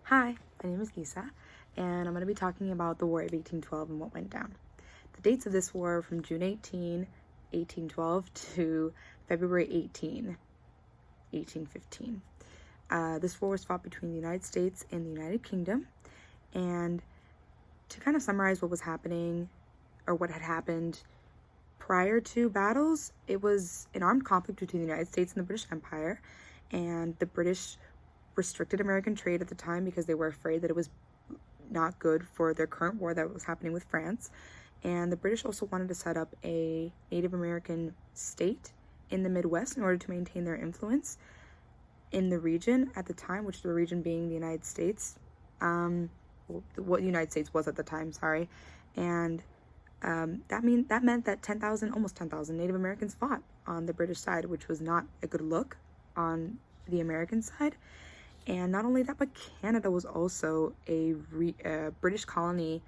Hi, my name is Isa, and I'm going to be talking about the War of 1812 and what went down. The dates of this war are from June 18, 1812 to February 18, 1815. This war was fought between the United States and the United Kingdom, and to kind of summarize what was happening, or what had happened prior to battles, it was an armed conflict between the United States and the British Empire, and the British restricted American trade at the time because they were afraid that it was not good for their current war that was happening with France. And the British also wanted to set up a Native American state in the Midwest in order to maintain their influence in the region at the time, which the region being the United States, what the United States was at the time, sorry. And that meant that almost 10,000 Native Americans fought on the British side, which was not a good look on the American side. And not only that, but Canada was also a British colony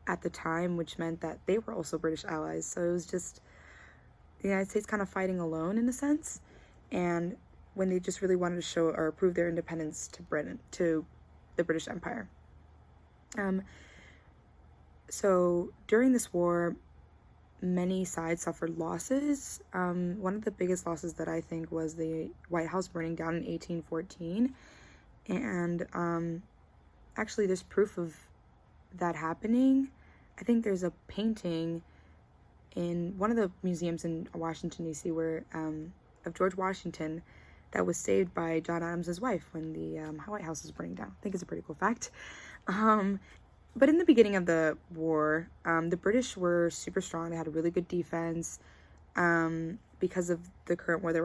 at the time, which meant that they were also British allies. So it was just the United States kind of fighting alone in a sense. And when they just really wanted to show or prove their independence to Britain, to the British Empire. So during this war, many sides suffered losses. One of the biggest losses that I think was the White House burning down in 1814. And actually there's proof of that happening. I think there's a painting in one of the museums in Washington, D.C. where of George Washington that was saved by John Adams' wife when the White House was burning down. I think it's a pretty cool fact. But in the beginning of the war, the British were super strong. They had a really good defense because of the current war that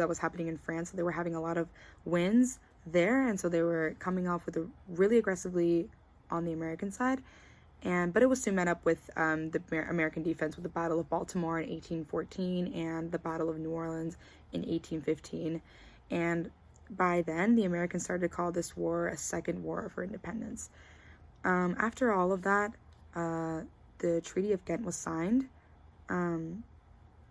was happening in France. So they were having a lot of wins there, and so they were coming off with a really aggressively on the American side. But it was soon met up with the American defense with the Battle of Baltimore in 1814 and the Battle of New Orleans in 1815. And by then, the Americans started to call this war a second war for independence. After all of that, the Treaty of Ghent was signed on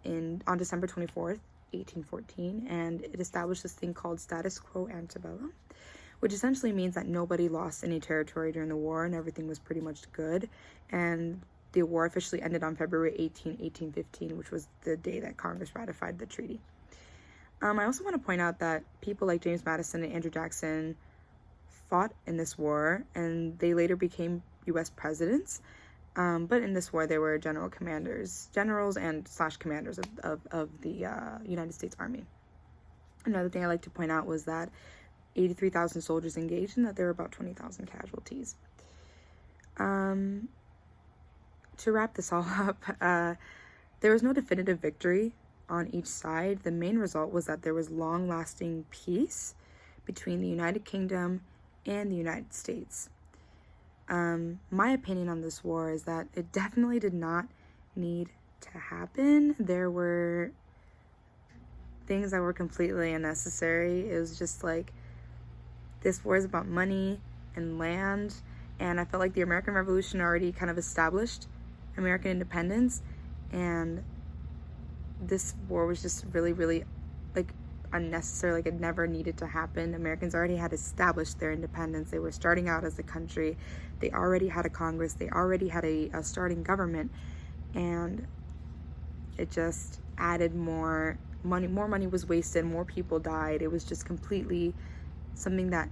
December 24th, 1814, and it established this thing called status quo ante bellum, which essentially means that nobody lost any territory during the war and everything was pretty much good. And the war officially ended on February 18, 1815, which was the day that Congress ratified the treaty. I also want to point out that people like James Madison and Andrew Jackson fought in this war, and they later became U.S. presidents. But in this war, they were generals and / commanders of the United States Army. Another thing I like to point out was that 83,000 soldiers engaged and that there were about 20,000 casualties. To wrap this all up, there was no definitive victory on each side. The main result was that there was long-lasting peace between the United Kingdom and the United States. My opinion on this war is that it definitely did not need to happen. There were things that were completely unnecessary. It was just like, this war is about money and land, and I felt like the American Revolution already kind of established American independence, and this war was just really, really like unnecessary. Like, it never needed to happen. Americans already had established their independence. They were starting out as a country. They already had a Congress. They already had a starting government, and it just added more money. More money was wasted. More people died. It was just completely something that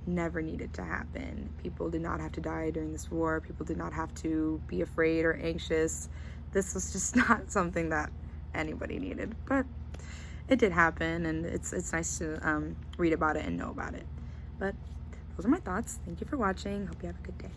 never needed to happen. People did not have to die during this war. People did not have to be afraid or anxious. This was just not something that anybody needed, but it did happen, and it's nice to read about it and know about it. But those are my thoughts. Thank you for watching. Hope you have a good day.